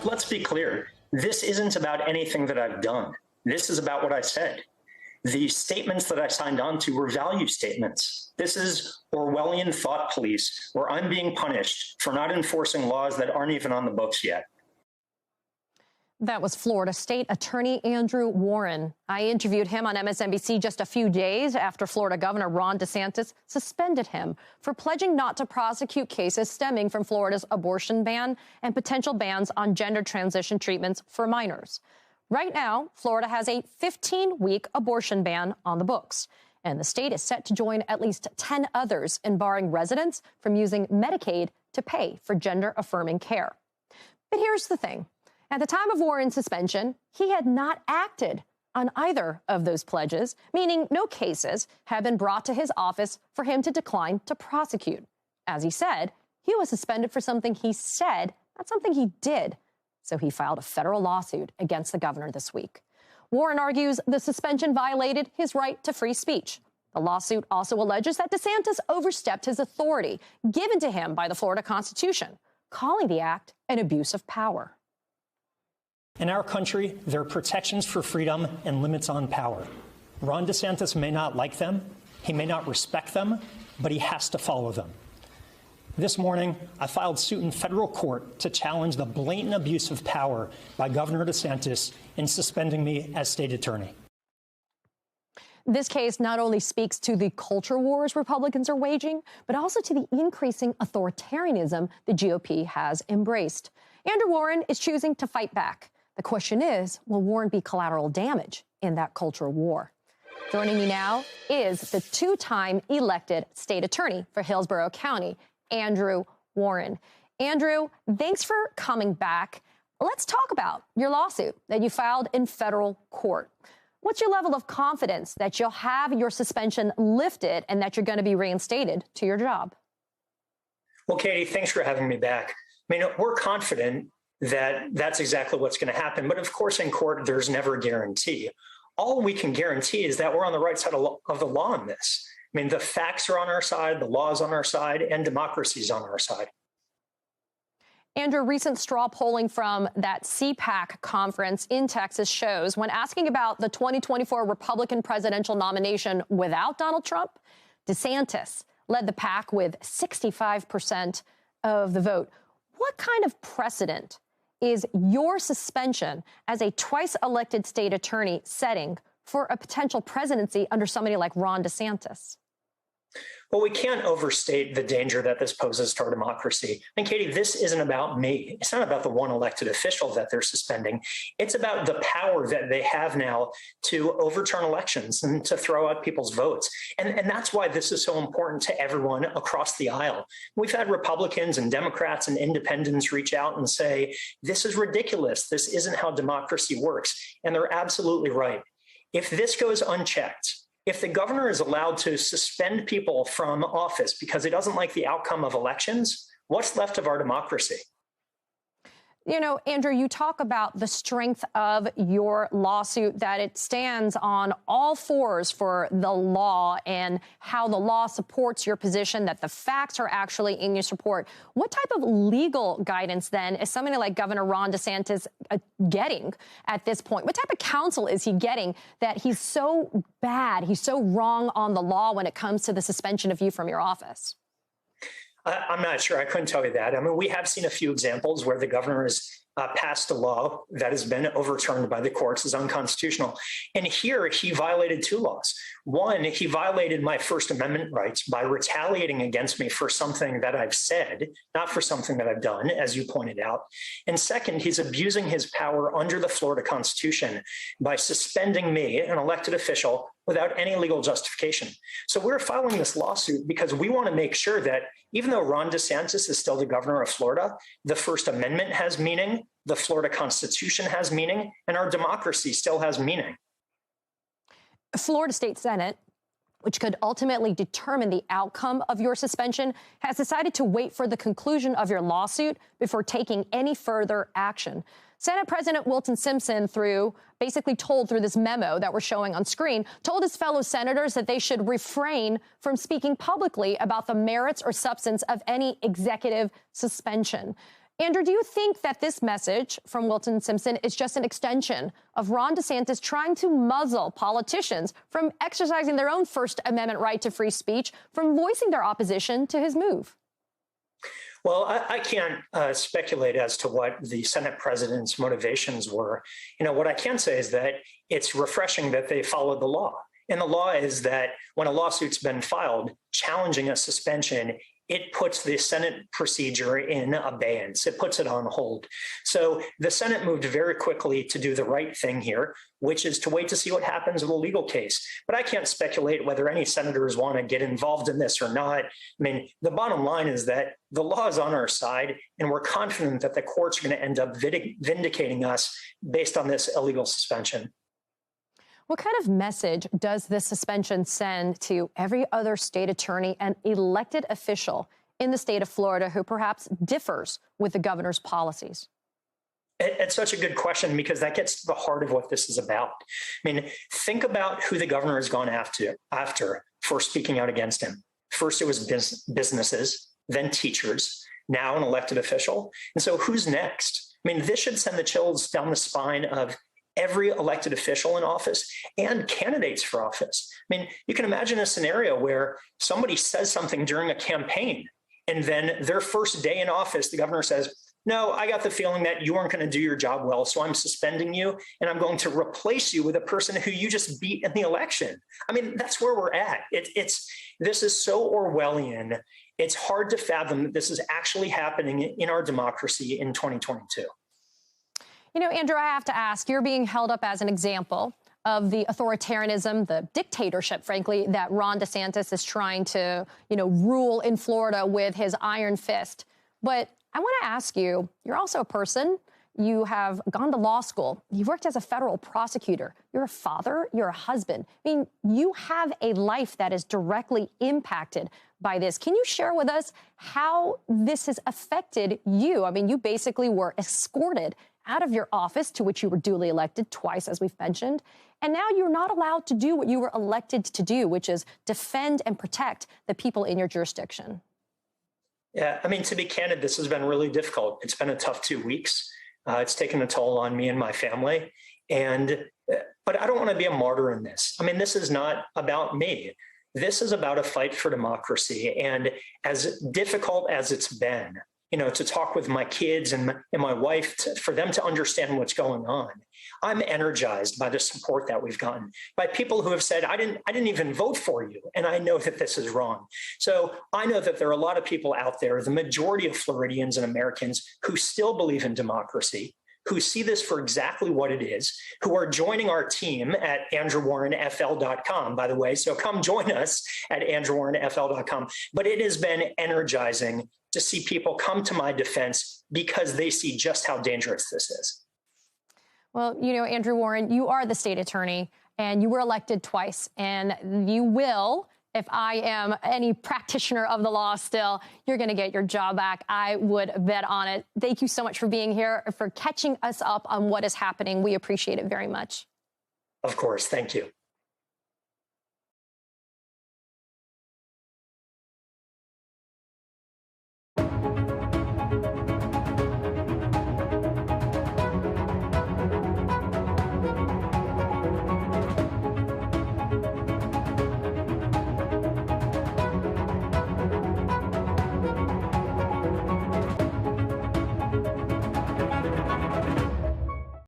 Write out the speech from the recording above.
Let's be clear. This isn't about anything that I've done. This is about what I said. The statements that I signed on to were value statements. This is Orwellian thought police, where I'm being punished for not enforcing laws that aren't even on the books yet. That was Florida State Attorney Andrew Warren. I interviewed him on MSNBC just a few days after Florida Governor Ron DeSantis suspended him for pledging not to prosecute cases stemming from Florida's abortion ban and potential bans on gender transition treatments for minors. Right now, Florida has a 15-week abortion ban on the books, and the state is set to join at least 10 others in barring residents from using Medicaid to pay for gender-affirming care. But here's the thing. At the time of Warren's suspension, he had not acted on either of those pledges, meaning no cases have been brought to his office for him to decline to prosecute. As he said, he was suspended for something he said, not something he did. So he filed a federal lawsuit against the governor this week. Warren argues the suspension violated his right to free speech. The lawsuit also alleges that DeSantis overstepped his authority given to him by the Florida Constitution, calling the act an abuse of power. In our country, there are protections for freedom and limits on power. Ron DeSantis may not like them, he may not respect them, but he has to follow them. This morning, I filed suit in federal court to challenge the blatant abuse of power by Governor DeSantis in suspending me as state attorney. This case not only speaks to the culture wars Republicans are waging, but also to the increasing authoritarianism the GOP has embraced. Andrew Warren is choosing to fight back. The question is, will Warren be collateral damage in that culture war? Joining me now is the two-time elected state attorney for Hillsborough County, Andrew Warren. Andrew, thanks for coming back. Let's talk about your lawsuit that you filed in federal court. What's your level of confidence that you'll have your suspension lifted and that you're going to be reinstated to your job? Well, Katie, thanks for having me back. I mean, we're confident that that's exactly what's going to happen. But of course, in court, there's never a guarantee. All we can guarantee is that we're on the right side of the law on this. I mean, the facts are on our side, the law is on our side, and democracy is on our side. Andrew, recent straw polling from that CPAC conference in Texas shows when asking about the 2024 Republican presidential nomination without Donald Trump, DeSantis led the pack with 65% of the vote. What kind of precedent is your suspension as a twice-elected state attorney setting for a potential presidency under somebody like Ron DeSantis? Well, we can't overstate the danger that this poses to our democracy. And Katie, this isn't about me. It's not about the one elected official that they're suspending. It's about the power that they have now to overturn elections and to throw out people's votes. And that's why this is so important to everyone across the aisle. We've had Republicans and Democrats and independents reach out and say, this is ridiculous. This isn't how democracy works. And they're absolutely right. If this goes unchecked, if the governor is allowed to suspend people from office because he doesn't like the outcome of elections, what's left of our democracy? You know, Andrew, you talk about the strength of your lawsuit, that it stands on all fours for the law and how the law supports your position, that the facts are actually in your support. What type of legal guidance, then, is somebody like Governor Ron DeSantis getting at this point? What type of counsel is he getting that he's so bad, he's so wrong on the law when it comes to the suspension of you from your office? I'm not sure. I couldn't tell you that. I mean, we have seen a few examples where the governor has passed a law that has been overturned by the courts as unconstitutional. And here he violated two laws. One, he violated my First Amendment rights by retaliating against me for something that I've said, not for something that I've done, as you pointed out. And second, he's abusing his power under the Florida Constitution by suspending me, an elected official, without any legal justification. So we're filing this lawsuit because we want to make sure that even though Ron DeSantis is still the governor of Florida, the First Amendment has meaning, the Florida Constitution has meaning, and our democracy still has meaning. Florida State Senate, which could ultimately determine the outcome of your suspension, has decided to wait for the conclusion of your lawsuit before taking any further action. Senate President Wilton Simpson basically told through this memo that we're showing on screen, told his fellow senators that they should refrain from speaking publicly about the merits or substance of any executive suspension. Andrew, do you think that this message from Wilton Simpson is just an extension of Ron DeSantis trying to muzzle politicians from exercising their own First Amendment right to free speech, from voicing their opposition to his move? Well, I can't speculate as to what the Senate president's motivations were. What I can say is that it's refreshing that they followed the law. And the law is that when a lawsuit's been filed challenging a suspension, it puts the Senate procedure in abeyance. It puts it on hold. So the Senate moved very quickly to do the right thing here, which is to wait to see what happens with a legal case. But I can't speculate whether any senators want to get involved in this or not. I mean, the bottom line is that the law is on our side, and we're confident that the courts are going to end up vindicating us based on this illegal suspension. What kind of message does this suspension send to every other state attorney and elected official in the state of Florida who perhaps differs with the governor's policies? It's such a good question, because that gets to the heart of what this is about. I mean, think about who the governor has gone after for speaking out against him. First, it was businesses, then teachers, now an elected official. And so who's next? I mean, this should send the chills down the spine of every elected official in office and candidates for office. I mean, you can imagine a scenario where somebody says something during a campaign, and then their first day in office, the governor says, no, I got the feeling that you weren't going to do your job well, so I'm suspending you, and I'm going to replace you with a person who you just beat in the election. I mean, that's where we're at. This is so Orwellian. It's hard to fathom that this is actually happening in our democracy in 2022. Andrew, I have to ask, you're being held up as an example of the authoritarianism, the dictatorship, frankly, that Ron DeSantis is trying to, rule in Florida with his iron fist. But I want to ask you, you're also a person. You have gone to law school. You've worked as a federal prosecutor. You're a father. You're a husband. I mean, you have a life that is directly impacted by this. Can you share with us how this has affected you? I mean, you basically were escorted out of your office, to which you were duly elected twice, as we've mentioned. And now you're not allowed to do what you were elected to do, which is defend and protect the people in your jurisdiction. Yeah, I mean, to be candid, this has been really difficult. It's been a tough 2 weeks. It's taken a toll on me and my family. But I don't want to be a martyr in this. I mean, this is not about me. This is about a fight for democracy. And as difficult as it's been, to talk with my kids and my wife, for them to understand what's going on, I'm energized by the support that we've gotten by people who have said, I didn't even vote for you, and I know that this is wrong. So I know that there are a lot of people out there, the majority of Floridians and Americans, who still believe in democracy, who see this for exactly what it is, who are joining our team at AndrewWarrenFL.com, by the way. So come join us at AndrewWarrenFL.com. But it has been energizing to see people come to my defense because they see just how dangerous this is. Well, Andrew Warren, you are the state attorney, and you were elected twice, and you will, if I am any practitioner of the law still, you're going to get your job back. I would bet on it. Thank you so much for being here, for catching us up on what is happening. We appreciate it very much. Of course. Thank you.